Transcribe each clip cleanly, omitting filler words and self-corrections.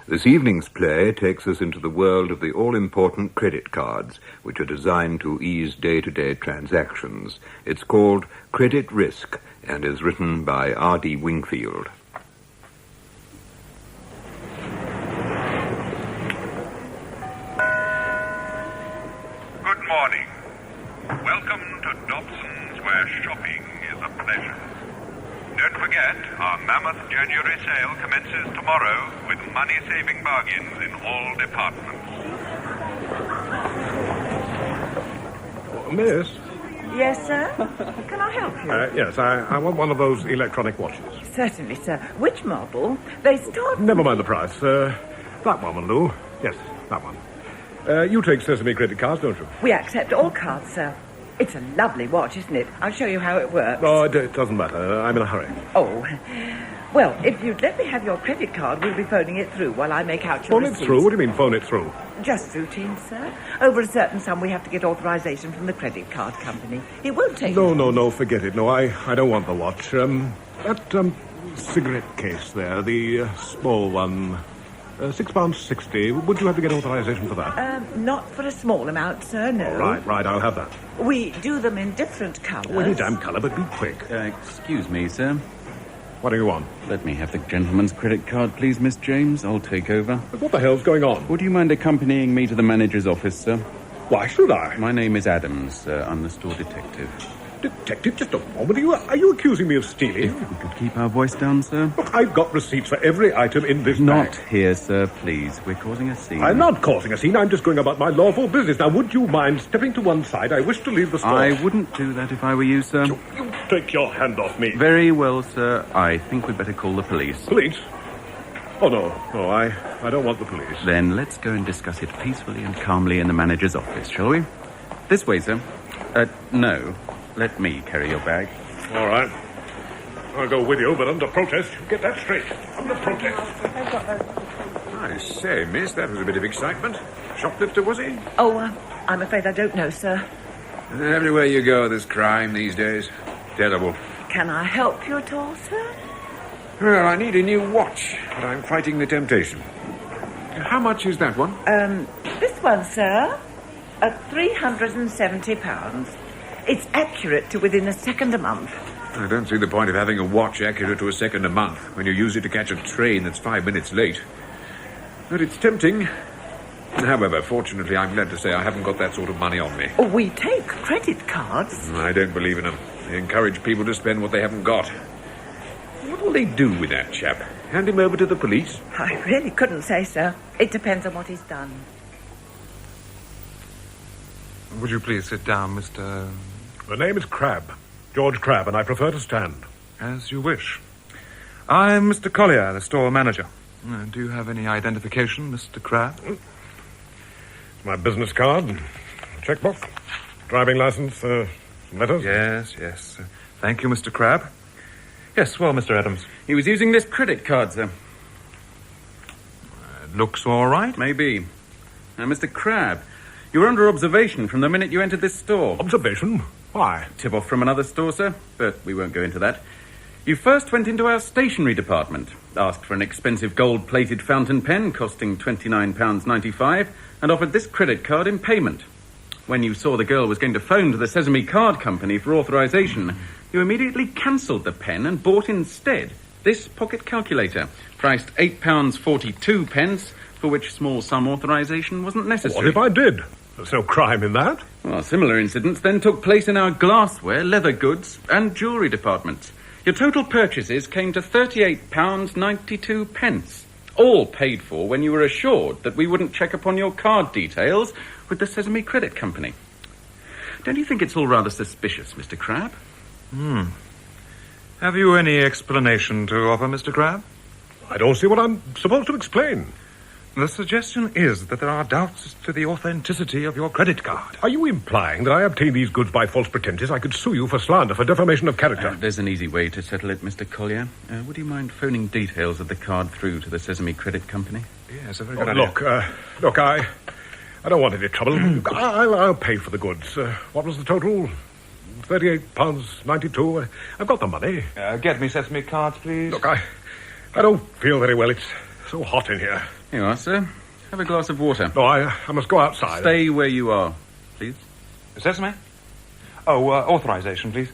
This evening's play takes us into the world of the all-important credit cards, which are designed to ease day-to-day transactions. It's called Credit Risk and is written by R.D. Wingfield. Good morning. Welcome to Dobson's, where shopping is a pleasure. Don't forget, our mammoth January sale commences tomorrow with money-saving bargains in all departments. Miss? Yes, sir? Can I help you? Yes, I want one of those electronic watches. Certainly, sir. Which model? They start... Never mind the price. That one will do. Yes, that one. You take Sesame Credit Cards, don't you? We accept all cards, sir. It's a lovely watch, isn't it? I'll show you how it works. Oh, it doesn't matter. I'm in a hurry. Oh, well, if you'd let me have your credit card, we'll be phoning it through while I make out your Phone receipt. it through? What do you mean, phone it through? Just routine, sir. Over a certain sum, we have to get authorization from the credit card company. It won't take... No, forget it. No, I don't want the watch. That cigarette case there, the small one, £6.60. Would you have to get authorization for that? Not for a small amount, sir, no. Right, I'll have that. We do them in different colours. Any damn colour, but be quick. Excuse me, sir. What do you want? Let me have the gentleman's credit card, please, Miss James. I'll take over. What the hell's going on? Would you mind accompanying me to the manager's office, sir? Why should I? My name is Adams. I'm the store detective. Detective, just a moment. Are you accusing me of stealing? If we could keep our voice down, sir. Look, I've got receipts for every item in this Not bag. here, sir, please. We're causing a scene. I'm not causing a scene. I'm just going about my lawful business. Now, would you mind stepping to one side? I wish to leave the store. I wouldn't do that if I were you, sir. You take your hand off me. Very well, sir. I think we'd better call the police. Police? Oh, no, I don't want the police. Then let's go and discuss it peacefully and calmly in the manager's office, shall we? This way, sir. No. Let me carry your bag. All right. I'll go with you, but under protest. Get that straight. Under protest. I say, miss, that was a bit of excitement. Shoplifter, was he? Oh, I'm afraid I don't know, sir. Everywhere you go, there's crime these days. Terrible. Can I help you at all, sir? Well, I need a new watch, but I'm fighting the temptation. How much is that one? This one, sir, at £370. It's accurate to within a second a month. I don't see the point of having a watch accurate to a second a month when you use it to catch a train that's 5 minutes late. But it's tempting. However, fortunately, I'm glad to say I haven't got that sort of money on me. We take credit cards. I don't believe in them. They encourage people to spend what they haven't got. What will they do with that chap? Hand him over to the police? I really couldn't say, sir. It depends on what he's done. Would you please sit down, Mr... The name is Crabbe. George Crabbe, and I prefer to stand. As you wish. I'm Mr. Collier, the store manager. Do you have any identification, Mr. Crabbe? My business card, checkbook, driving license, letters. Yes. Thank you, Mr. Crabbe. Yes, well, Mr. Adams. He was using this credit card, sir. It looks all right. Maybe. Now, Mr. Crabbe, you were under observation from the minute you entered this store. Observation? Why? Tip-off from another store, sir, but we won't go into that. You first went into our stationery department, asked for an expensive gold-plated fountain pen costing £29.95, and offered this credit card in payment. When you saw the girl was going to phone to the Sesame Card Company for authorization, you immediately cancelled the pen and bought instead this pocket calculator, priced £8.42, for which small sum authorization wasn't necessary. What if I did? There's no crime in that. Well, similar incidents then took place in our glassware, leather goods, and jewellery departments. Your total purchases came to £38.92, all paid for when you were assured that we wouldn't check upon your card details with the Sesame Credit Company. Don't you think it's all rather suspicious, Mr. Crabbe? Have you any explanation to offer, Mr. Crabbe? I don't see what I'm supposed to explain. The suggestion is that there are doubts as to the authenticity of your credit card. Are you implying that I obtained these goods by false pretenses? I could sue you for slander, for defamation of character. There's an easy way to settle it, Mr. Collier. Would you mind phoning details of the card through to the Sesame Credit Company? Yes, a very good idea. Look, I don't want any trouble. I'll pay for the goods. What was the total? £38.92. I've got the money. Get me Sesame cards, please. Look, I don't feel very well. It's So hot in here. Here you are, sir. Have a glass of water. No, I must go outside. Stay where you are, please. Sesame? Oh, authorization, please.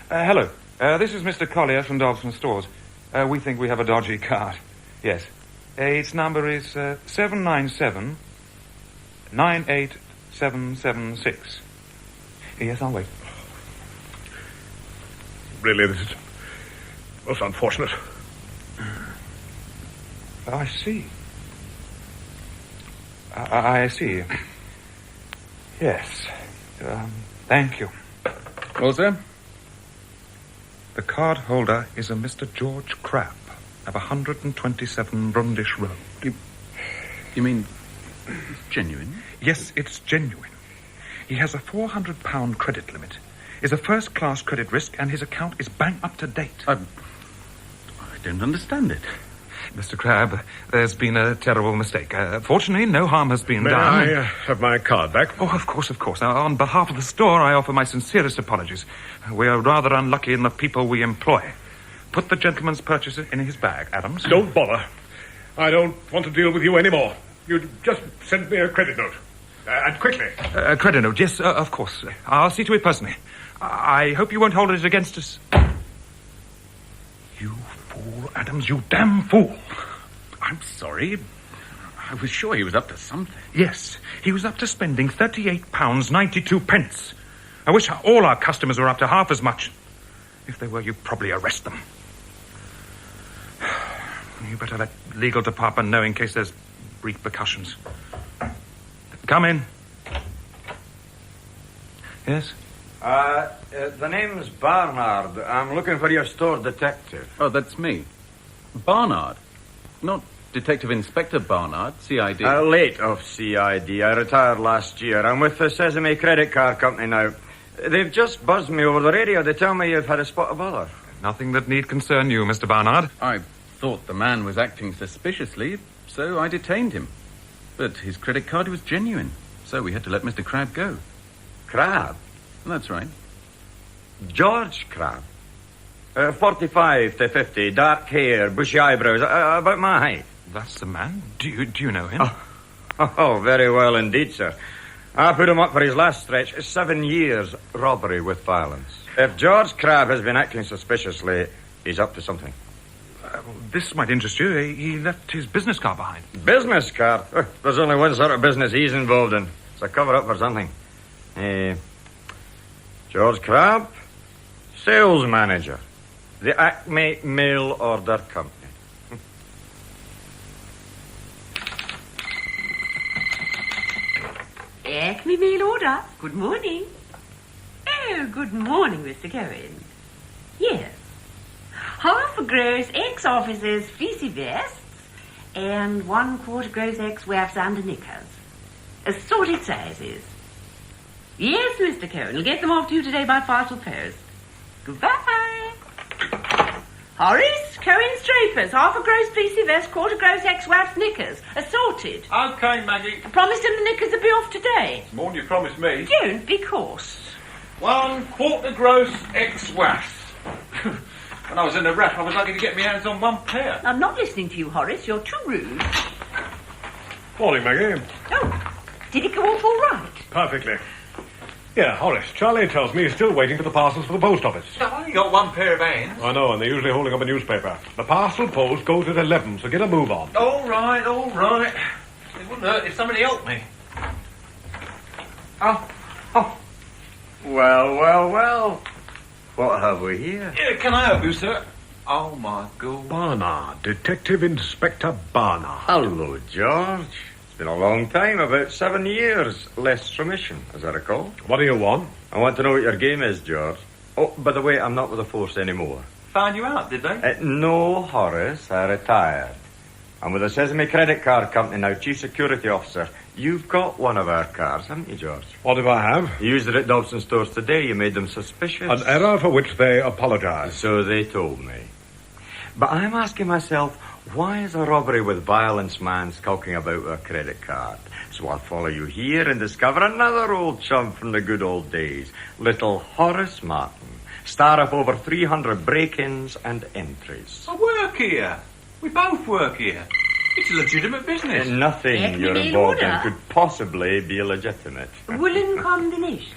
Hello. This is Mr. Collier from Dobson Stores. We think we have a dodgy card. Yes. Its number is 797-98776. Yes, I'll wait. Really, this is most unfortunate. I see. I see. Yes. Thank you. Well, sir? The card holder is a Mr. George Crabb of 127 Brundish Road. You mean it's genuine? Yes, it's genuine. He has a £400 credit limit, is a first-class credit risk, and his account is bang up to date. I don't understand it. Mr. Crabb, there's been a terrible mistake. Fortunately, no harm has been May done. I have my card back? Oh, of course, of course. On behalf of the store, I offer my sincerest apologies. We are rather unlucky in the people we employ. Put the gentleman's purchase in his bag, Adams. Don't bother. I don't want to deal with you anymore. You just send me a credit note. And quickly. A credit note, yes, of course. I'll see to it personally. I hope you won't hold it against us. You fool, Adams, you damn fool. I'm sorry. I was sure he was up to something. Yes, he was up to spending £38.92. I wish all our customers were up to half as much. If they were, you'd probably arrest them. You better let legal department know in case there's repercussions. Come in. Yes? The name's Barnard. I'm looking for your store detective. Oh, that's me. Barnard. Not Detective Inspector Barnard, CID. Late of CID. I retired last year. I'm with the Sesame Credit Card Company now. They've just buzzed me over the radio. They tell me you've had a spot of bother. Nothing that need concern you, Mr. Barnard. I thought the man was acting suspiciously, so I detained him. But his credit card was genuine, so we had to let Mr. Crabb go. Crabb? That's right. George Crabb. 45 to 50, dark hair, bushy eyebrows, about my height. That's the man? Do you know him? Oh, very well indeed, sir. I put him up for his last stretch. 7 years robbery with violence. If George Crabb has been acting suspiciously, he's up to something. This might interest you. He left his business card behind. Business card? There's only one sort of business he's involved in. It's a cover-up for something. George Crabb, sales manager, the Acme Mail Order Company. Acme Mail Order. Good morning. Oh, good morning, Mr. Cohen. Yes. Half a gross ex-officers fleecy vests and 1/4 gross ex-waps under knickers. Assorted sizes. Yes, Mr. Cohen. I'll get them off to you today by parcel post. Goodbye. Horace, Cohen's Drapers. Half a gross fleecy vest, 1/4 gross ex-waps, knickers. Assorted. Okay, Maggie. I promised him the knickers would be off today. It's more than you promised me. Don't be coarse. 1/4 gross ex-wax. When I was in the wrap, I was lucky to get my hands on one pair. I'm not listening to you, Horace. You're too rude. Morning, Maggie. Oh, did it go off all right? Perfectly. Yeah, Horace, Charlie tells me he's still waiting for the parcels for the post office. I've only got one pair of hands. I know, and they're usually holding up a newspaper. The parcel post goes at 11, so get a move on. All right. It wouldn't hurt if somebody helped me. Oh. Well. What have we here? Yeah, can I help you, sir? Oh, my God. Barnard, Detective Inspector Barnard. Hello, George. It's been a long time, about 7 years. Less remission, as I recall. What do you want? I want to know what your game is, George. Oh, by the way, I'm not with the force anymore. Found you out, did they? No, Horace, I retired. I'm with the Sesame Credit Card Company now, Chief Security Officer. You've got one of our cars, haven't you, George? What do I have? You used it at Dobson Stores today. You made them suspicious. An error for which they apologize. So they told me. But I'm asking myself, why is a robbery with violence man skulking about with a credit card? So I'll follow you here and discover another old chum from the good old days, little Horace Martin, Star up over 300 break-ins and entries. I work here. We both work here. It's a legitimate business. Nothing you're involved in could possibly be illegitimate. Woolen combinations.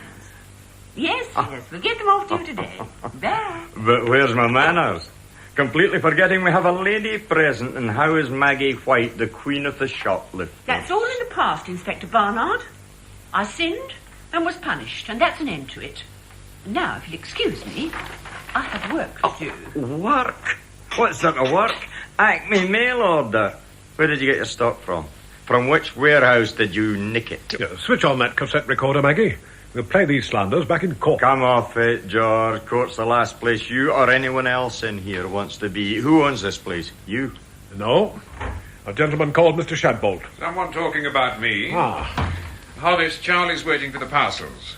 Yes, we'll get them off to you today. There. But where's my manners? Completely forgetting we have a lady present, and how is Maggie White the queen of the shoplifters? That's all in the past, Inspector Barnard. I sinned and was punished, and that's an end to it. Now, if you'll excuse me, I have work to do. Work? What sort of work? Acme mail order. Where did you get your stock from? From which warehouse did you nick it? Yeah, switch on that cassette recorder, Maggie. We'll play these slanders back in court. Come off it, George. Court's the last place you or anyone else in here wants to be. Who owns this place? You? No. A gentleman called Mr. Shadbolt. Someone talking about me. Ah. Hollis, Charlie's waiting for the parcels.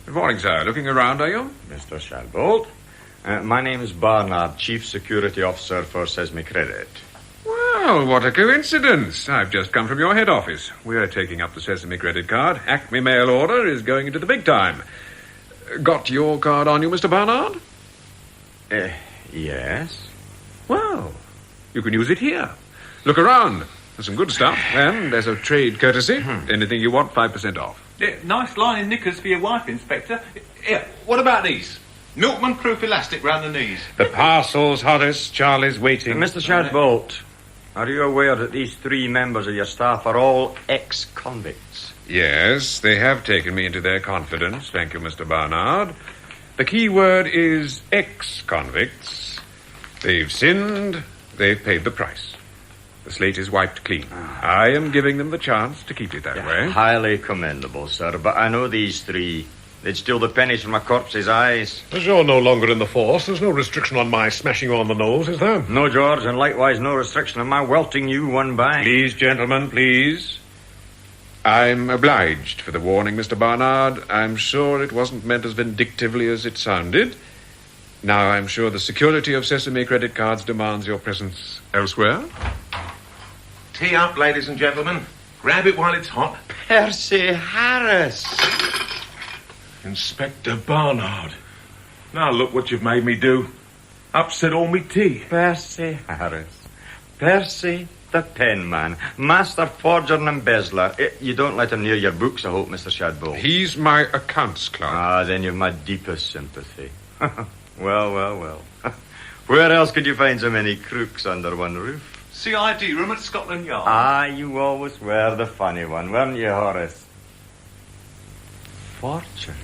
Good morning, sir. Looking around, are you? Mr. Shadbolt. My name is Barnard, Chief Security Officer for Sesame Credit. Well, what a coincidence. I've just come from your head office. We're taking up the Sesame Credit Card. Acme mail order is going into the big time. Got your card on you, Mr. Barnard? Yes. Well, you can use it here. Look around. There's some good stuff. And there's a trade courtesy. Anything you want, 5% off. Yeah, nice lining knickers for your wife, Inspector. Yeah, what about these? Milkman-proof elastic round the knees. The parcels, Horace. Charlie's waiting. Mr. Shadbolt, are you aware that these 3 members of your staff are all ex-convicts? Yes, they have taken me into their confidence. Thank you, Mr. Barnard. The key word is ex-convicts. They've sinned. They've paid the price. The slate is wiped clean. I am giving them the chance to keep it that way. Highly commendable, sir. But I know these 3. They'd steal the pennies from a corpse's eyes. As you're no longer in the force, there's no restriction on my smashing you on the nose, is there? No, George, and likewise no restriction on my welting you one by. Please, gentlemen, please. I'm obliged for the warning, Mr. Barnard. I'm sure it wasn't meant as vindictively as it sounded. Now, I'm sure the security of Sesame Credit Cards demands your presence elsewhere. Tea up, ladies and gentlemen. Grab it while it's hot. Percy Harris. Inspector Barnard. Now look what you've made me do. Upset all me tea. Percy Harris. Percy the pen man. Master forger and embezzler. You don't let him near your books, I hope, Mr. Shadbolt. He's my accounts clerk. Ah, then you've my deepest sympathy. Well. Where else could you find so many crooks under one roof? CID room at Scotland Yard. Ah, you always were the funny one, weren't you, Horace? Forgery.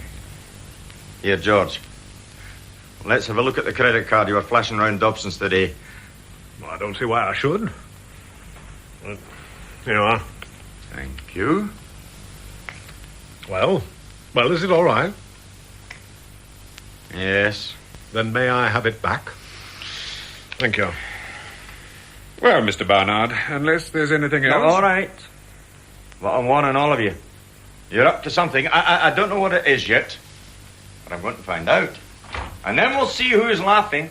Here, George. Let's have a look at the credit card you were flashing round Dobson's today. Well, I don't see why I should. Well, here you are. Thank you. Well, is it all right? Yes. Then may I have it back? Thank you. Well, Mr. Barnard, unless there's anything else... No, all right. Well, I'm warning all of you. You're up to something. I don't know what it is yet, but I'm going to find out. And then we'll see who's laughing.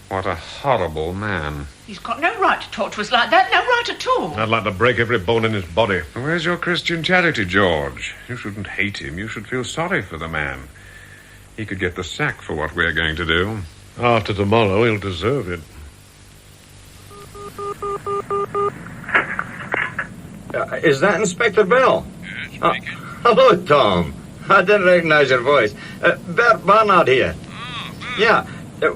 What a horrible man. He's got no right to talk to us like that. No right at all. I'd like to break every bone in his body. Where's your Christian charity, George? You shouldn't hate him. You should feel sorry for the man. He could get the sack for what we're going to do. After tomorrow, he'll deserve it. Is that Inspector Bell? Yes, hello, Tom. I didn't recognize your voice. Bert Barnard here. Oh, Bert. Yeah.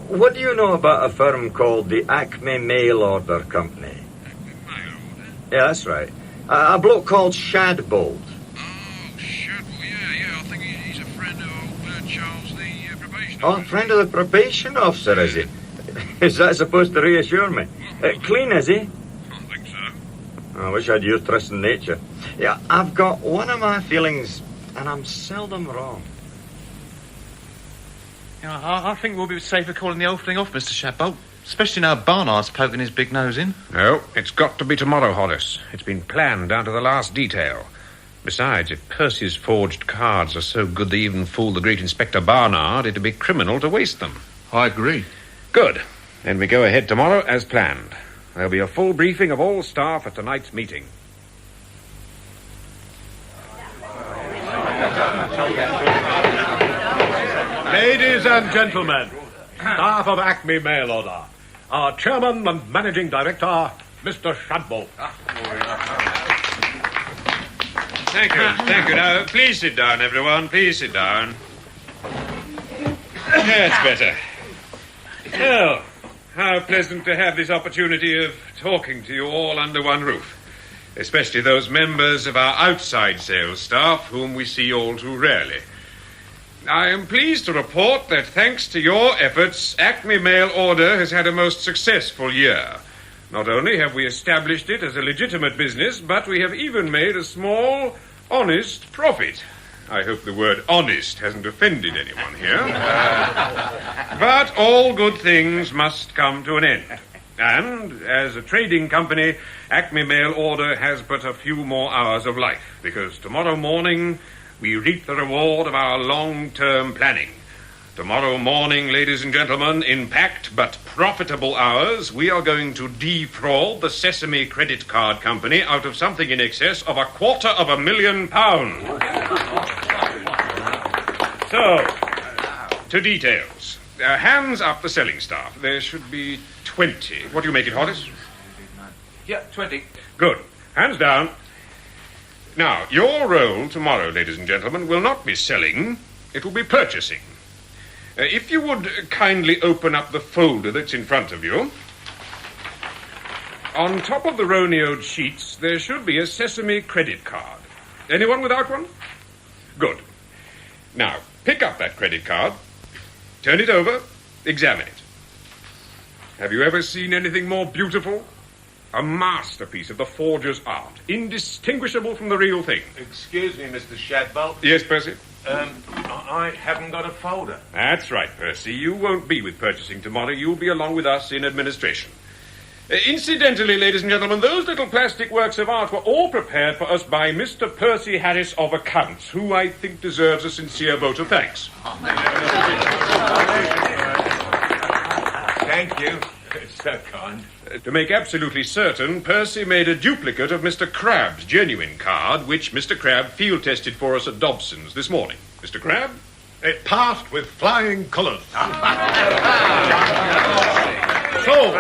What do you know about a firm called the Acme Mail Order Company? Acme Mail Order? Yeah, that's right. A bloke called Shadbolt. Oh, Shadbolt. Yeah. I think he's a friend of old Charles, the probation officer. Oh, a friend of the probation officer, is he? Is that supposed to reassure me? Clean, is he? I think so. I wish I'd used trust in nature. Yeah, I've got one of my feelings, and I'm seldom wrong. I think we'll be safer calling the whole thing off, Mr. Shadbolt. Especially now Barnard's poking his big nose in. No, it's got to be tomorrow, Horace. It's been planned down to the last detail. Besides, if Percy's forged cards are so good they even fool the great Inspector Barnard, it'd be criminal to waste them. I agree. Good. Then we go ahead tomorrow as planned. There'll be a full briefing of all staff at tonight's meeting. Ladies and gentlemen, staff of Acme Mail Order, our chairman and managing director, Mr. Shadbolt. Thank you. Now, please sit down, everyone. Please sit down. That's better. Oh, how pleasant to have this opportunity of talking to you all under one roof. Especially those members of our outside sales staff whom we see all too rarely. I am pleased to report that thanks to your efforts, Acme Mail Order has had a most successful year. Not only have we established it as a legitimate business, but we have even made a small, honest profit. I hope the word honest hasn't offended anyone here. But all good things must come to an end. And, as a trading company, Acme Mail Order has but a few more hours of life, because tomorrow morning we reap the reward of our long-term planning. Tomorrow morning, ladies and gentlemen, in packed but profitable hours, we are going to defraud the Sesame Credit Card Company out of something in excess of £250,000. So, to details. Hands up the selling staff. There should be 20. What do you make it, Horace? Yeah, 20. Good. Hands down. Now, your role tomorrow, ladies and gentlemen, will not be selling. It will be purchasing. If you would kindly open up the folder that's in front of you. On top of the Roneoed sheets, there should be a Sesame Credit Card. Anyone without one? Good. Now, pick up that credit card. Turn it over. Examine it. Have you ever seen anything more beautiful? A masterpiece of the forger's art. Indistinguishable from the real thing. Excuse me, Mr. Shadbolt. Yes, Percy? I haven't got a folder. That's right, Percy. You won't be with purchasing tomorrow. You'll be along with us in administration. Incidentally, ladies and gentlemen, those little plastic works of art were all prepared for us by Mr. Percy Harris of Accounts, who I think deserves a sincere vote of thanks. Thank you. It's so kind. To make absolutely certain, Percy made a duplicate of Mr. Crabbe's genuine card, which Mr. Crabbe field-tested for us at Dobson's this morning. Mr. Crabbe? It passed with flying colours. So,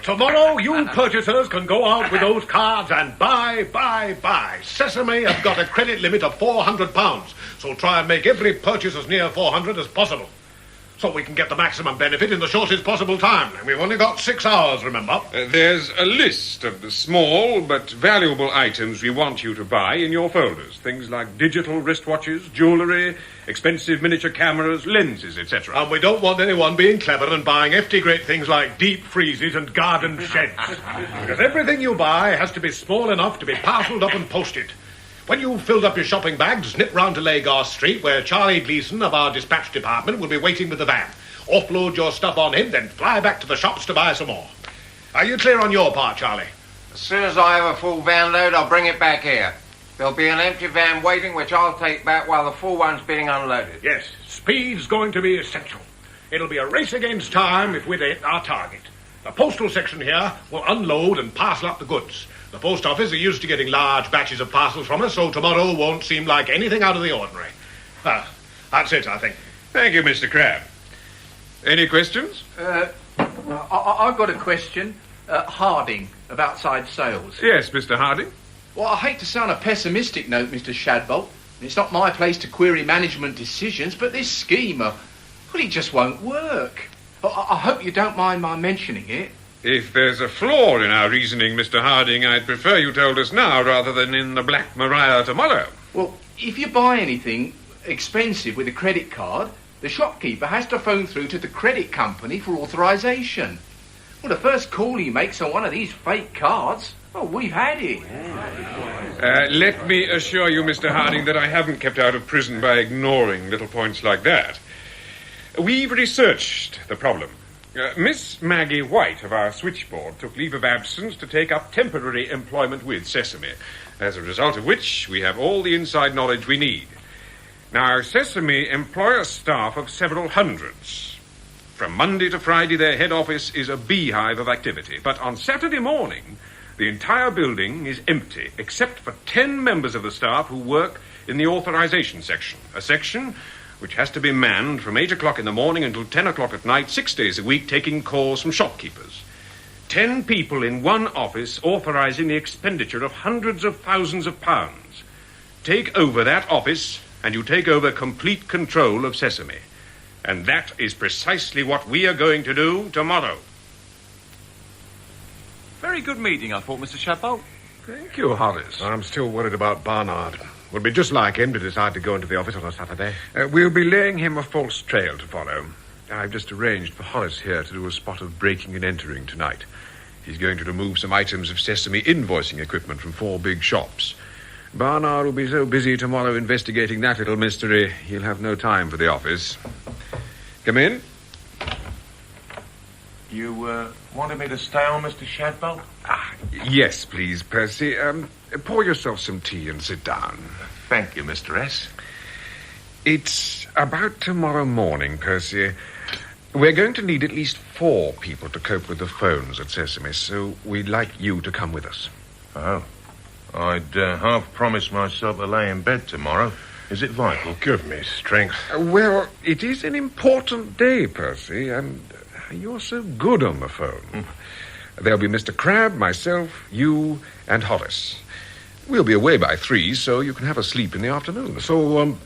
tomorrow you purchasers can go out with those cards and buy. Sesame have got a credit limit of £400, so try and make every purchase as near 400 as possible, so we can get the maximum benefit in the shortest possible time. And we've only got 6 hours, remember? There's a list of the small but valuable items we want you to buy in your folders. Things like digital wristwatches, jewellery, expensive miniature cameras, lenses, etc. And we don't want anyone being clever and buying hefty great things like deep freezes and garden sheds. Because everything you buy has to be small enough to be parcelled up and posted. When you've filled up your shopping bags, nip round to Lagos Street, where Charlie Gleason of our dispatch department will be waiting with the van. Offload your stuff on him, then fly back to the shops to buy some more. Are you clear on your part, Charlie? As soon as I have a full van load, I'll bring it back here. There'll be an empty van waiting, which I'll take back while the full one's being unloaded. Yes, speed's going to be essential. It'll be a race against time if we hit our target. The postal section here will unload and parcel up the goods. The post office are used to getting large batches of parcels from us, so tomorrow won't seem like anything out of the ordinary. That's it, I think. Thank you, Mr. Crabbe. Any questions? I've got a question. Harding, of outside sales. Yes, Mr. Harding. Well, I hate to sound a pessimistic note, Mr. Shadbolt. It's not my place to query management decisions, but this scheme, well, it just won't work. I hope you don't mind my mentioning it. If there's a flaw in our reasoning, Mr. Harding, I'd prefer you told us now rather than in the Black Maria tomorrow. Well, if you buy anything expensive with a credit card, the shopkeeper has to phone through to the credit company for authorisation. Well, the first call he makes on one of these fake cards, well, we've had it. Let me assure you, Mr. Harding, that I haven't kept out of prison by ignoring little points like that. We've researched the problem. Miss Maggie White of our switchboard took leave of absence to take up temporary employment with Sesame, as a result of which we have all the inside knowledge we need. Now, Sesame employ a staff of several hundreds. From Monday to Friday, their head office is a beehive of activity. But on Saturday morning, the entire building is empty, except for 10 members of the staff who work in the authorization section, a section which has to be manned from 8 o'clock in the morning until 10 o'clock at night, 6 days a week, taking calls from shopkeepers. 10 people in one office authorizing the expenditure of hundreds of thousands of pounds. Take over that office, and you take over complete control of Sesame. And that is precisely what we are going to do tomorrow. Very good meeting, I thought, Mr. Shadbolt. Thank you, Horace. I'm still worried about Barnard. Would be just like him to decide to go into the office on a Saturday. We'll be laying him a false trail to follow. I've just arranged for Horace here to do a spot of breaking and entering tonight. He's going to remove some items of Sesame invoicing equipment from 4 big shops. Barnard will be so busy tomorrow investigating that little mystery, he'll have no time for the office. Come in. You, wanted me to stay on, Mr. Shadbolt? Yes, please, Percy. Pour yourself some tea and sit down. Thank you, Mr. S. It's about tomorrow morning, Percy. We're going to need at least 4 people to cope with the phones at Sesame, so we'd like you to come with us. Oh. I'd half promised myself to lay in bed tomorrow. Is it vital? Give me strength. Well, it is an important day, Percy, and you're so good on the phone. There'll be Mr. Crabbe, myself, you, and Horace. We'll be away by 3, so you can have a sleep in the afternoon. So,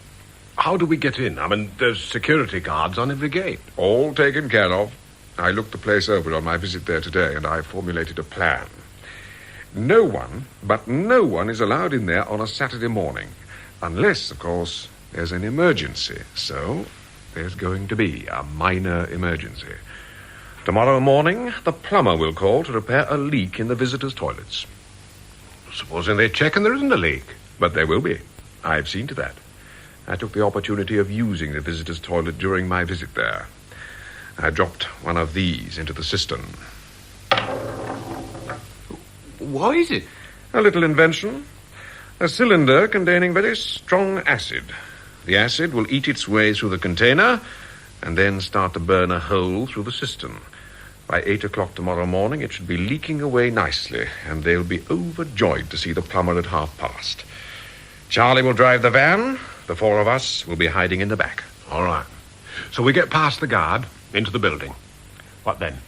how do we get in? I mean, there's security guards on every gate. All taken care of. I looked the place over on my visit there today, and I formulated a plan. No one, but no one is allowed in there on a Saturday morning. Unless, of course, there's an emergency. So, there's going to be a minor emergency. Tomorrow morning, the plumber will call to repair a leak in the visitors' toilets. Supposing they check and there isn't a leak. But there will be. I've seen to that. I took the opportunity of using the visitors' toilet during my visit there. I dropped one of these into the cistern. What is it? A little invention. A cylinder containing very strong acid. The acid will eat its way through the container and then start to burn a hole through the cistern. By 8 o'clock tomorrow morning, it should be leaking away nicely, and they'll be overjoyed to see the plumber at past. Charlie will drive the van. The 4 of us will be hiding in the back. All right. So we get past the guard, into the building. What then?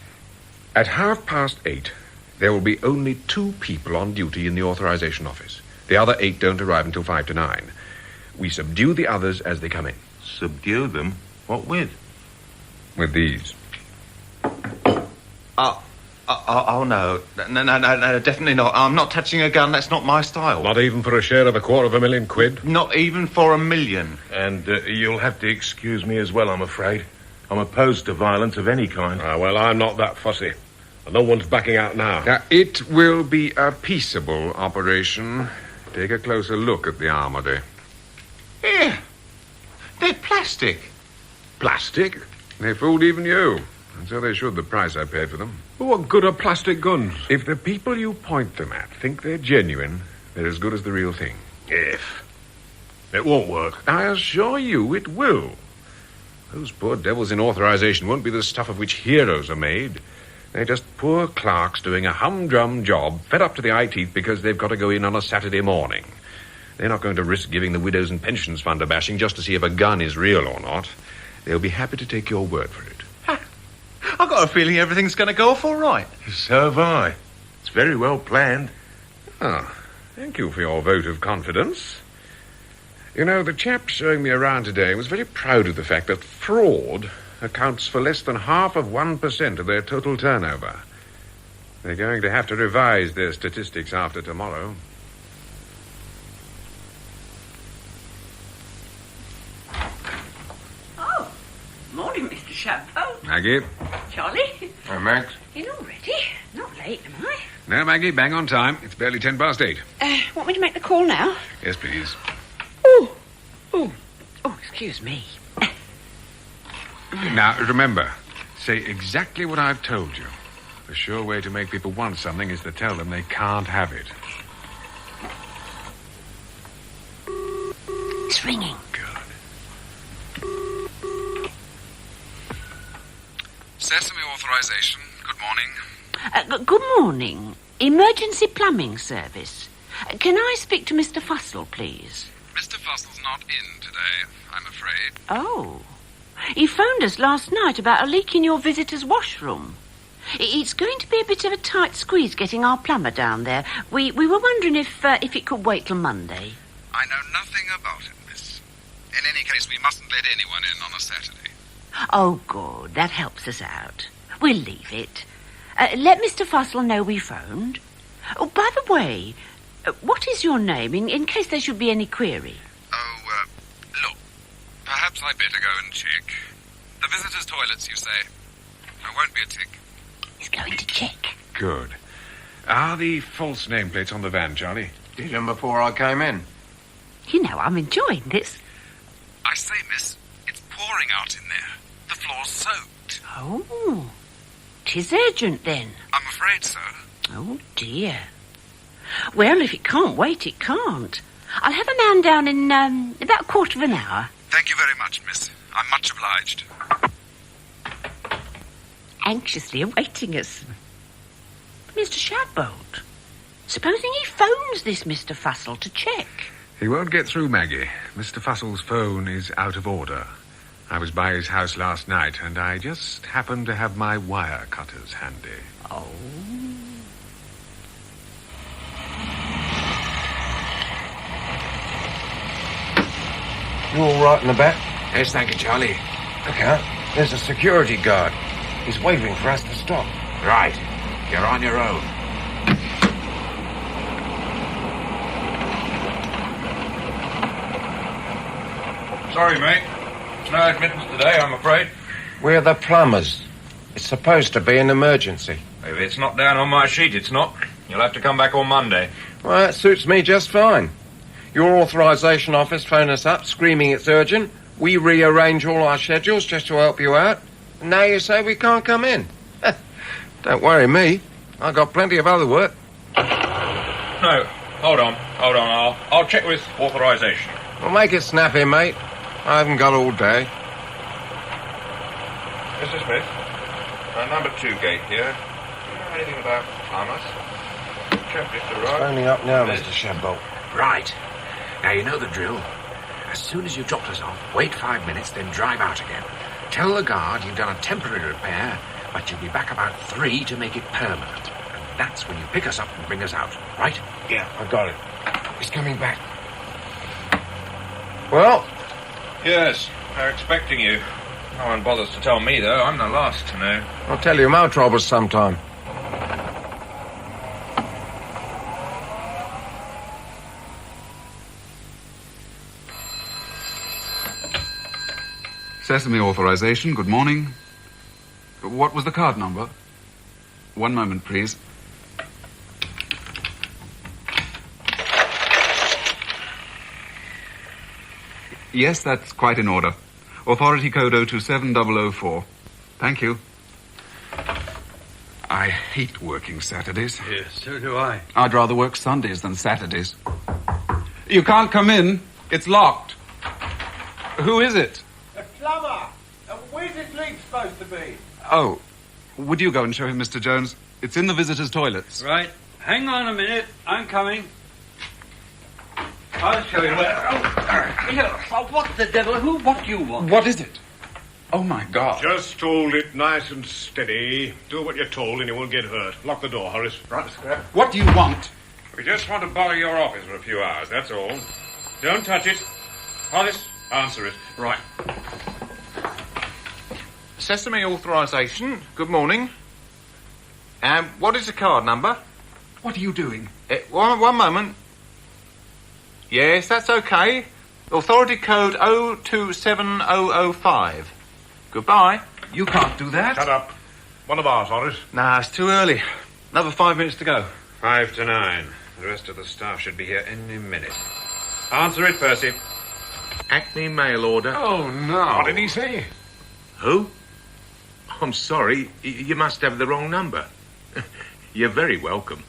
At 8:30, there will be only 2 people on duty in the authorization office. The other 8 don't arrive until 5 to 9. We subdue the others as they come in. Subdue them? What with? With these. Oh, no, definitely not. I'm not touching a gun. That's not my style. Not even for a share of £250,000? Not even for $1 million. And you'll have to excuse me as well, I'm afraid. I'm opposed to violence of any kind. Well, I'm not that fussy. No one's backing out now. It will be a peaceable operation. Take a closer look at the armory. Here. They're plastic. Plastic? They fooled even you. And so they should, the price I paid for them. What good are plastic guns? If the people you point them at think they're genuine, they're as good as the real thing. If. It won't work. I assure you it will. Those poor devils in authorization won't be the stuff of which heroes are made. They're just poor clerks doing a humdrum job, fed up to the eye teeth because they've got to go in on a Saturday morning. They're not going to risk giving the Widows and Pensions Fund a bashing just to see if a gun is real or not. They'll be happy to take your word for it. I've got a feeling everything's going to go off all right. So have I. It's very well planned. Thank you for your vote of confidence. You know, the chap showing me around today was very proud of the fact that fraud accounts for less than 0.5% of their total turnover. They're going to have to revise their statistics after tomorrow. Oh, morning, Mr. Shadbolt. Maggie? Charlie? Hi, Max. In already? Not late, am I? No, Maggie, bang on time. It's barely 8:10. Want me to make the call now? Yes, please. Oh, excuse me. Now, remember, say exactly what I've told you. The sure way to make people want something is to tell them they can't have it. It's ringing. Good. Sesame authorization. Good morning. Good morning. Emergency plumbing service. Can I speak to Mr. Fussell, please? Mr. Fussel's not in today, I'm afraid. Oh. He phoned us last night about a leak in your visitor's washroom. It's going to be a bit of a tight squeeze getting our plumber down there. We were wondering if it could wait till Monday. I know nothing about it, miss. In any case, we mustn't let anyone in on a Saturday. Oh, good. That helps us out. We'll leave it. Let Mr. Fussell know we phoned. Oh, by the way, what is your name, in case there should be any query? Oh, look, perhaps I'd better go and check. The visitors' toilets, you say? There won't be a tick. He's going to check. Good. Are the false nameplates on the van, Charlie? Did them before I came in. You know, I'm enjoying this. I say, miss, it's pouring out in there. The floor's soaked. Oh, 'tis urgent then. I'm afraid so. Oh, dear. Well, if it can't wait, it can't. I'll have a man down in about a quarter of an hour. Thank you very much, miss. I'm much obliged. Anxiously awaiting us. Mr. Shadbolt, supposing he phones this Mr. Fussell to check? He won't get through, Maggie. Mr. Fussell's phone is out of order. I was by his house last night, and I just happened to have my wire cutters handy. Oh. You all right in the back? Yes, thank you, Charlie. Look out. There's a security guard. He's waving for us to stop. Right. You're on your own. Sorry, mate. There's no admittance today, I'm afraid. We're the plumbers. It's supposed to be an emergency. If it's not down on my sheet, it's not. You'll have to come back on Monday. Well, that suits me just fine. Your authorisation office phoned us up, screaming it's urgent. We rearrange all our schedules just to help you out. And now you say we can't come in. Don't worry me. I've got plenty of other work. No, hold on. I'll check with authorisation. Well, make it snappy, mate. I haven't got all day. Mr. Smith, number 2 gate here. Do you know anything about plumbers? Chap just arrived. Phoning up now, Mr. Shadbolt. Right. Now, you know the drill. As soon as you've dropped us off, wait 5 minutes, then drive out again. Tell the guard you've done a temporary repair, but you'll be back about 3 to make it permanent. And that's when you pick us up and bring us out, right? Yeah, I got it. He's coming back. Well? Yes, they're expecting you. No one bothers to tell me, though. I'm the last to know. I'll tell you my troubles sometime. Sesame authorization, good morning. What was the card number? 1 moment, please. Yes, that's quite in order. Authority code 027004. Thank you. I hate working Saturdays. Yes, so do I. I'd rather work Sundays than Saturdays. You can't come in. It's locked. Who is it? A plumber. Where's this leak supposed to be? Oh, would you go and show him, Mr. Jones? It's in the visitors' toilets. Right. Hang on a minute. I'm coming. I'll show you where. Oh, what the devil? What do you want? What is it? Oh, my God. Just hold it nice and steady. Do what you're told and you won't get hurt. Lock the door, Horace. Right, Scrap. What do you want? We just want to borrow your office for a few hours, that's all. Don't touch it. Hollis, answer it. Right. Sesame authorisation. Good morning. What is the card number? What are you doing? One moment. Yes, that's okay. Authority code 027005. Goodbye. You can't do that. Shut up. One of ours, Horace. Nah, it's too early. Another 5 minutes to go. 5 to 9. The rest of the staff should be here any minute. Answer it, Percy. Acme mail order. Oh, no. What did he say? Who? I'm sorry. You must have the wrong number. You're very welcome.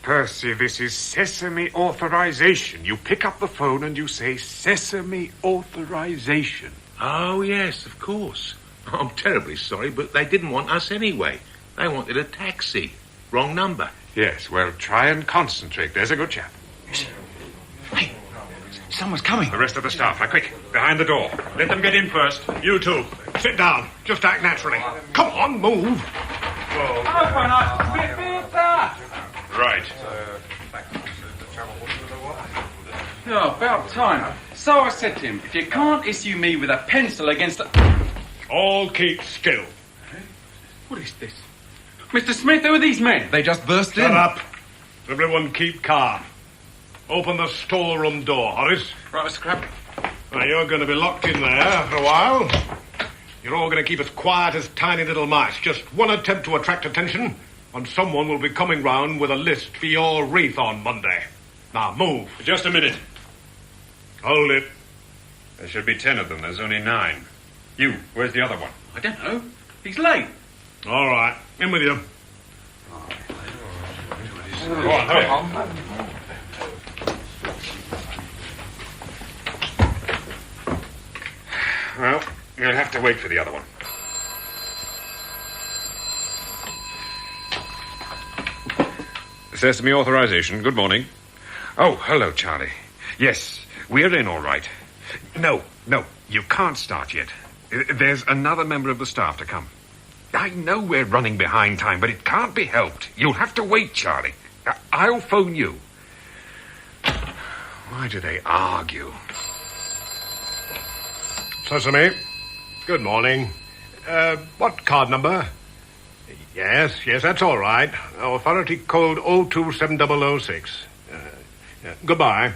Percy, this is Sesame Authorization. You pick up the phone and you say Sesame Authorization. Oh, yes, of course. I'm terribly sorry, but they didn't want us anyway. They wanted a taxi. Wrong number. Yes, well, try and concentrate. There's a good chap. Hey, Someone's coming. The rest of the staff, now quick, behind the door. Let them get in first. You two, sit down. Just act naturally. Come on, move. Right. Oh, about time. So I said to him, if you can't issue me with a pencil against a... All keep still. What is this? Mr. Smith, who are these men? They just burst in. Shut up. Everyone keep calm. Open the storeroom door, Horace. Right, Mr. Crab. Now, you're going to be locked in there for a while. You're all going to keep as quiet as tiny little mice. Just one attempt to attract attention, and someone will be coming round with a list for your wreath on Monday. Now, move. Just a minute. Hold it. There should be 10 of them. There's only 9. You, where's the other one? I don't know. He's late. All right. In with you. Go on, hurry. Well, you'll have to wait for the other one. Sesame authorization. Good morning. Oh, hello, Charlie. Yes, we're in all right. No, you can't start yet. There's another member of the staff to come. I know we're running behind time, but it can't be helped. You'll have to wait, Charlie. I'll phone you. Why do they argue? Sesame. Good morning. What card number? Yes, that's all right. Authority code 027006. Goodbye.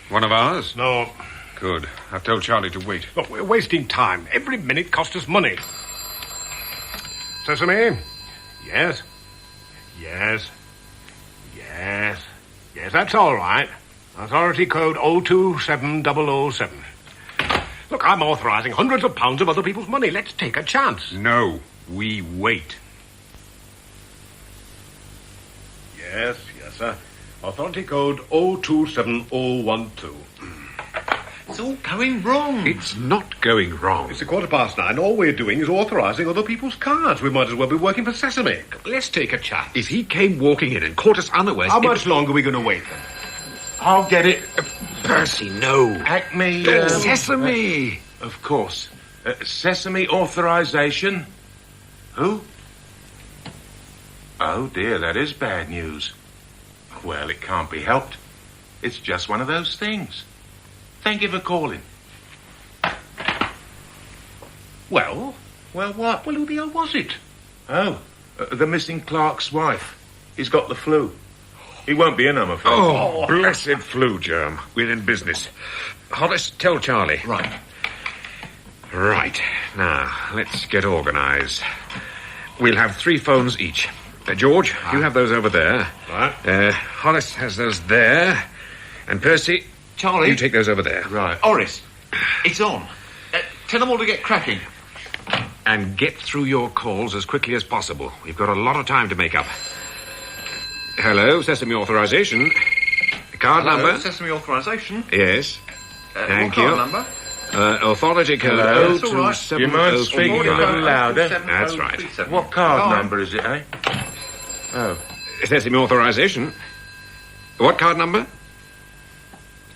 One of ours? No. Good. I've told Charlie to wait. Look, we're wasting time. Every minute costs us money. Sesame? Yes, that's all right. Authority code 027007. Look, I'm authorizing hundreds of pounds of other people's money. Let's take a chance. No, we wait. Yes, sir. Authority code 027012. It's all going wrong. It's not going wrong. It's 9:15. All we're doing is authorizing other people's cards. We might as well be working for Sesame. Let's take a chance. If he came walking in and caught us unawares... How much longer are we going to wait, then? I'll get it. Percy, no. Acme... Sesame! Of course. Sesame authorization. Who? Oh, dear, that is bad news. Well, it can't be helped. It's just one of those things. Thank you for calling. Well, what? Well, who the hell was it? Oh, the missing clerk's wife. He's got the flu. He won't be in, I'm afraid. Oh, blessed flu germ. We're in business. Hollis, tell Charlie. Right. Now, let's get organized. We'll have 3 phones each. George, you have those over there. Right. Hollis has those there. And Percy... Charlie? You take those over there. Right. Horace, it's on. Tell them all to get cracking. And get through your calls as quickly as possible. We've got a lot of time to make up. Hello, Sesame authorization. Card number? Sesame authorization. Yes. Thank what you. Card number? Authority code Hello. 0270. You might speak a little louder. That's right. What card number is it, eh? Oh. Sesame authorization. What card number?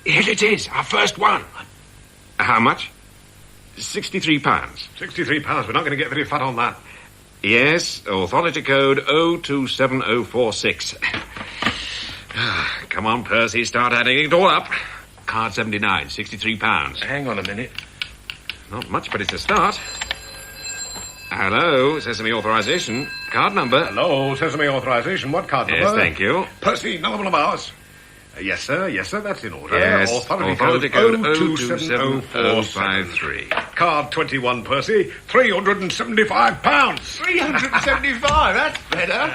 Here it is, our first one. How much? £63. £63. We're not going to get very fat on that. Yes, authority code 027046. Come on, Percy, start adding it all up. Card 79, £63. Hang on a minute. Not much, but it's a start. Hello, Sesame authorization. Card number. Hello, Sesame authorization. What card number? Yes, thank you. Percy, another one of ours. Yes, sir, that's in order. Yes, authority code 027053. Card 21, Percy, £375. £375, that's better.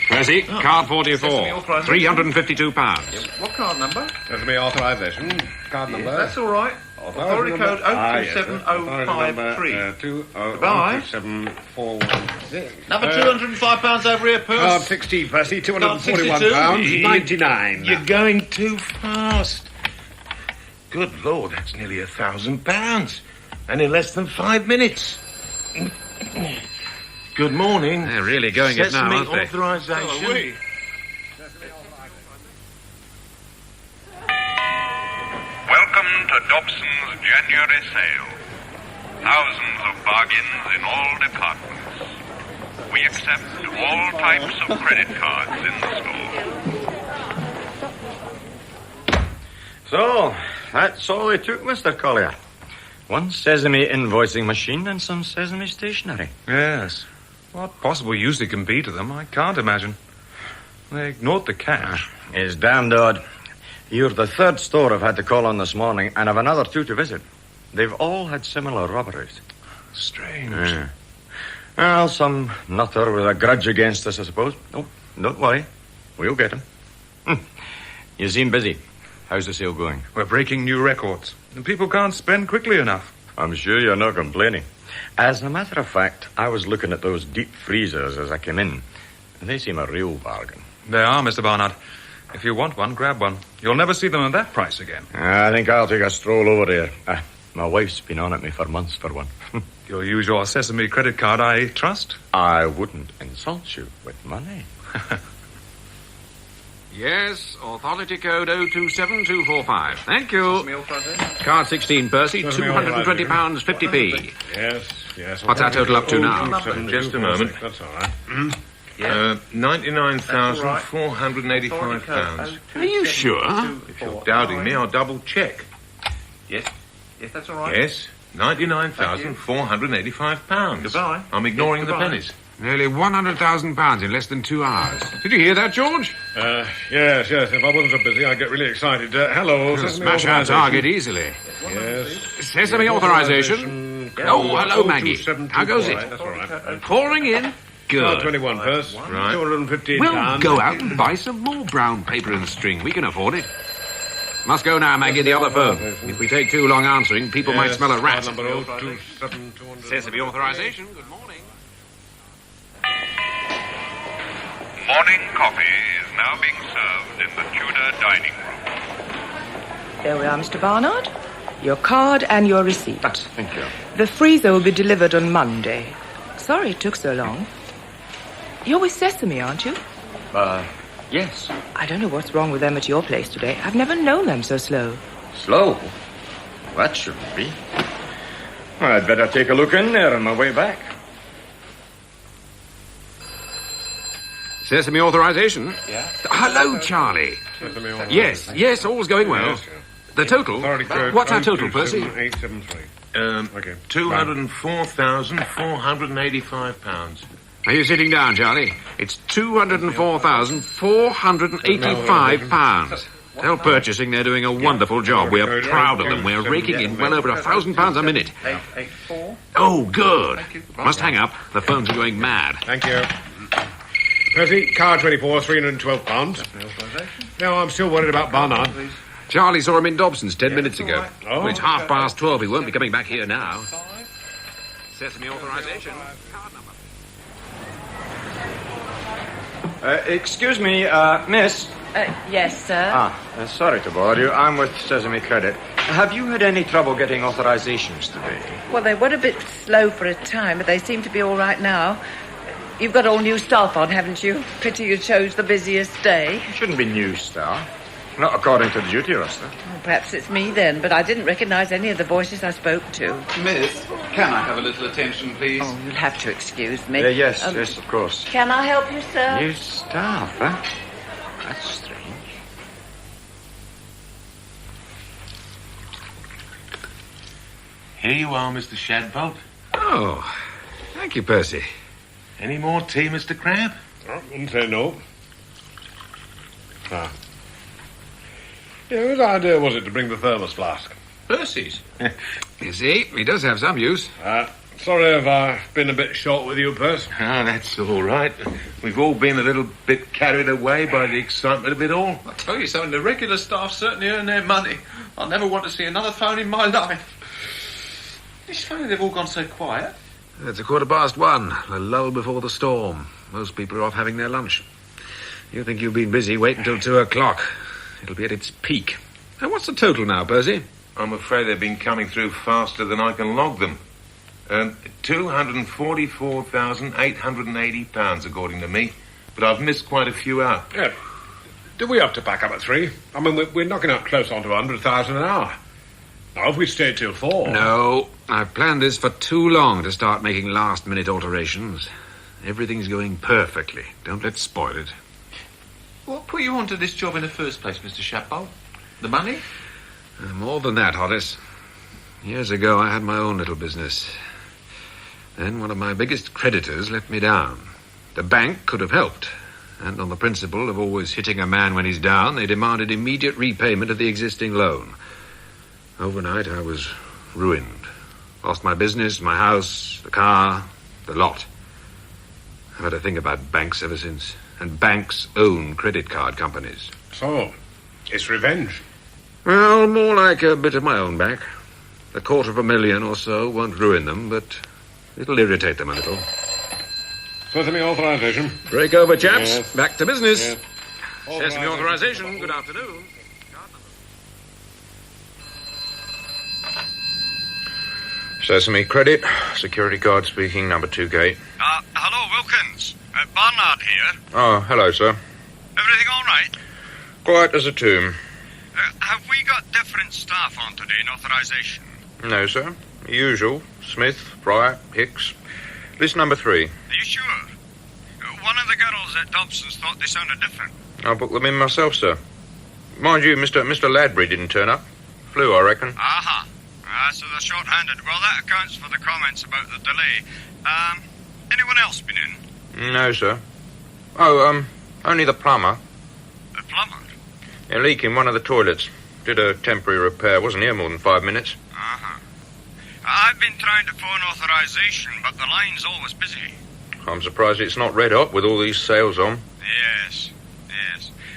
Percy, card 44, £352. What card number? Sesame authorization. Card number. That's all right. Authority code 027053. Goodbye. 20741. Another £205 over here, Percy. Card 16, Percy, £241.99. You're going too fast. Good Lord, that's nearly £1,000. And in less than 5 minutes. Good morning. They're really going it now, aren't they? Authorization. to Dobson's January sale. Thousands of bargains in all departments. We accept all types of credit cards in the store. So, that's all it took, Mr. Collier. One Sesame invoicing machine and some Sesame stationery. Yes. What possible use it can be to them, I can't imagine. They ignored the cash. It's damned odd. You're the third store I've had to call on this morning, and I've another 2 to visit. They've all had similar robberies. Strange. Yeah. Well, some nutter with a grudge against us, I suppose. Oh, don't worry. We'll get him. You seem busy. How's the sale going? We're breaking new records, and people can't spend quickly enough. I'm sure you're not complaining. As a matter of fact, I was looking at those deep freezers as I came in. They seem a real bargain. They are, Mr. Barnard. If you want one, grab one. You'll never see them at that price again. I think I'll take a stroll over there. My wife's been on at me for months for one. You'll use your Sesame Credit Card, I trust? I wouldn't insult you with money. Yes, authority code 027245. Thank you. Card 16, Percy, £220, 50p. Yes. What's our total up to now? Just a moment. That's all right. £99,485. Are you sure? If you're doubting me, I'll double check. Yes, that's all right. Yes, £99,485. Goodbye. I'm ignoring the pennies. Nearly £100,000 in less than 2 hours. Did you hear that, George? Yes. If I wasn't so busy, I'd get really excited. Hello, smash our target easily. Yes. Sesame authorization. Oh, hello, Maggie. How goes it? That's all right. Pouring in. Good. 21, Purse. Right. £215. We'll go out and buy some more brown paper and string. We can afford it. Must go now, Maggie, the other phone. If we take too long answering, people might smell a rat. Number 027200. Sesame authorization. Good morning. Morning coffee is now being served in the Tudor dining room. There we are, Mr. Barnard. Your card and your receipt. Thank you. The freezer will be delivered on Monday. Sorry it took so long. You're with Sesame, aren't you? Yes. I don't know what's wrong with them at your place today. I've never known them so slow. Slow? That shouldn't be. Well, I'd better take a look in there on my way back. Sesame authorization? Yeah. Hello, Charlie. Yes, all's going well. Yes. The total? What's our total, Percy? 873. Okay. £204,485. Are you sitting down, Charlie? It's £204,485. Tell purchasing they're doing a wonderful job. We're proud of them. We're raking in well over £1,000 a minute. 884. Oh, good. Must hang up. The phones are going mad. Thank you. Percy, car 24, £312. Now, I'm still worried about Barnard. Charlie saw him in Dobson's 10 minutes ago. Oh. Well, it's 12:30. He won't be coming back here now. Sesame authorization. Card number. Excuse me, miss. Yes, sir. Sorry to bother you. I'm with Sesame Credit. Have you had any trouble getting authorizations today? Well, they were a bit slow for a time, but they seem to be all right now. You've got all new staff on, haven't you? Pity you chose the busiest day. It shouldn't be new staff. Not according to the duty roster. Well, perhaps it's me then, but I didn't recognize any of the voices I spoke to. Miss, can I have a little attention, please? Oh, you'll have to excuse me. Yes, of course. Can I help you, sir? New staff, huh? That's strange. Here you are, Mr. Shadbolt. Oh, thank you, Percy. Any more tea, Mr. Crab? Wouldn't say no. Whose idea was it to bring the thermos flask? Percy's. You see, he does have some use. Sorry if I've been a bit short with you, Percy. That's all right. We've all been a little bit carried away by the excitement of it all. I tell you something, the regular staff certainly earn their money. I'll never want to see another phone in my life. It's funny they've all gone so quiet. It's 1:15, the lull before the storm. Most people are off having their lunch. You think you've been busy, wait until 2 o'clock. It'll be at its peak. Now, what's the total now, Percy? I'm afraid they've been coming through faster than I can log them. £244,880, according to me. But I've missed quite a few out. Yeah. Do we have to pack up at 3? I mean, we're knocking up close on to 100,000 an hour. Now, if we stayed till 4... No, I've planned this for too long to start making last-minute alterations. Everything's going perfectly. Don't let's spoil it. What put you onto this job in the first place, Mr. Shadbolt? The money? More than that, Horace. Years ago, I had my own little business. Then one of my biggest creditors let me down. The bank could have helped. And on the principle of always hitting a man when he's down, they demanded immediate repayment of the existing loan. Overnight, I was ruined. Lost my business, my house, the car, the lot. I've had to think about banks ever since. And banks own credit card companies. So, it's revenge? Well, more like a bit of my own back. $250,000 or so won't ruin them, but it'll irritate them a little. Sesame authorization. Break over, chaps. Yes. Back to business. Yes. Sesame authorization. Good afternoon. Sesame Credit, security guard speaking, number 2 gate. Hello, Wilkins. Barnard here. Oh, hello, sir. Everything all right? Quiet as a tomb. Have we got different staff on today in authorization? No, sir. Usual. Smith, Bryant, Hicks. List number 3. Are you sure? One of the girls at Dobson's thought they sounded different. I'll book them in myself, sir. Mind you, Mr. Ladbury didn't turn up. Flew, I reckon. Aha. So they're short-handed. Well, that accounts for the comments about the delay. Anyone else been in? No, sir. Oh, only the plumber. The plumber? A leak in one of the toilets. Did a temporary repair. Wasn't here more than 5 minutes. Uh-huh. I've been trying to phone authorization, but the line's always busy. I'm surprised it's not red hot with all these sales on. Yes.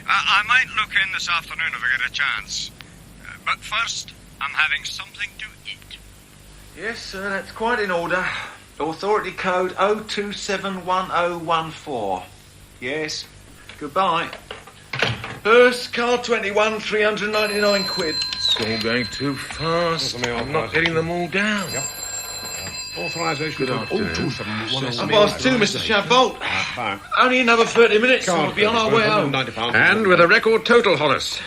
I might look in this afternoon if I get a chance. But first, I'm having something to eat. Yes, sir, that's quite in order. Authority code 0271014. Yes. Goodbye. First, car 21, 399 quid. It's all going too fast. I'm not getting them all down. Yep. Authorization. Good afternoon. 2, Mr. Shadbolt. Only another 30 minutes, and we'll be on our way home. And with a record total, Horace.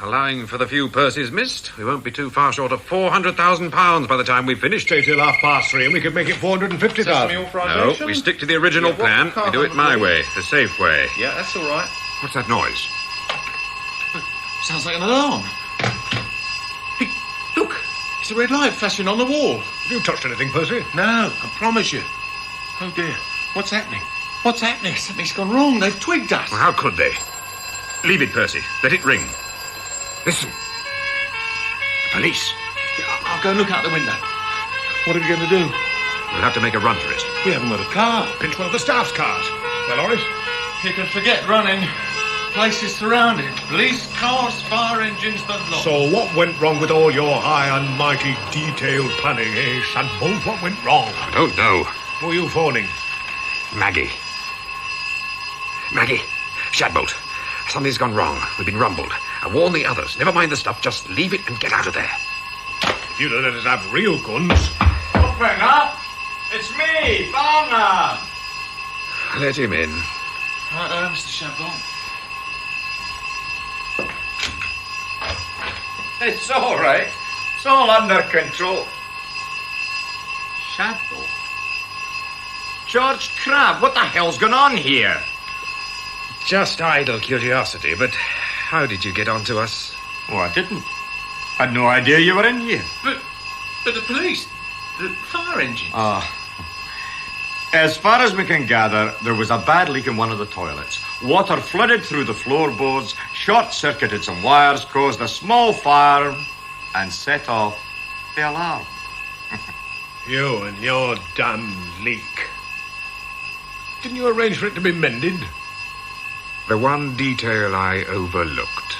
Allowing for the few purses missed, we won't be too far short of £400,000 by the time we've finished. Stay till 3:30 and we could make it 450,000. No, we stick to the original plan. We do it my way, the safe way. Yeah, that's all right. What's that noise? Sounds like an alarm. Hey, look, it's a red light flashing on the wall. Have you touched anything, Percy? No, I promise you. Oh, dear. What's happening? What's happening? Something's gone wrong. They've twigged us. Well, how could they? Leave it, Percy. Let it ring. Listen. The police. I'll go and look out the window. What are we going to do? We'll have to make a run for it. We haven't got a car. Pinch one of the staff's cars. Well, Horace? You can forget running. Place is surrounded. Police, cars, fire engines, the lot. So what went wrong with all your high and mighty detailed planning, eh, Shadbolt? What went wrong? I don't know. Who are you phoning? Maggie. Shadbolt. Something's gone wrong. We've been rumbled. I warn the others. Never mind the stuff. Just leave it and get out of there. If you'd have let us have real guns. Open up! It's me, Barnard! Let him in. Right, Mr. Shadbolt. It's all right. It's all under control. Shadbolt? George Crabbe, what the hell's going on here? Just idle curiosity, but how did you get onto us? Oh, I didn't. Had no idea you were in here. But the police, the fire engine. As far as we can gather, there was a bad leak in one of the toilets. Water flooded through the floorboards, short-circuited some wires, caused a small fire, and set off the alarm. You and your damn leak. Didn't you arrange for it to be mended? The one detail I overlooked.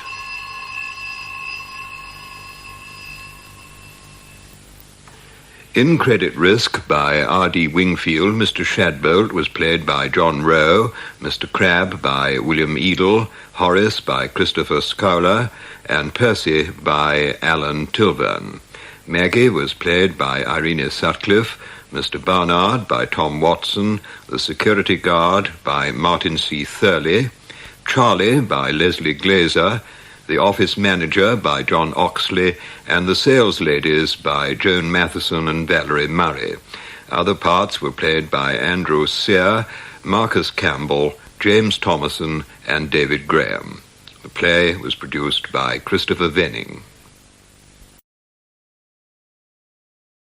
In Credit Risk by R.D. Wingfield, Mr. Shadbolt was played by John Rowe, Mr. Crabbe by William Edel, Horace by Christopher Schuyler, and Percy by Alan Tilburn. Maggie was played by Irene Sutcliffe, Mr. Barnard by Tom Watson, the security guard by Martin C. Thurley, Charlie by Leslie Glazer, The Office Manager by John Oxley, and The Sales Ladies by Joan Matheson and Valerie Murray. Other parts were played by Andrew Sear, Marcus Campbell, James Thomason, and David Graham. The play was produced by Christopher Venning.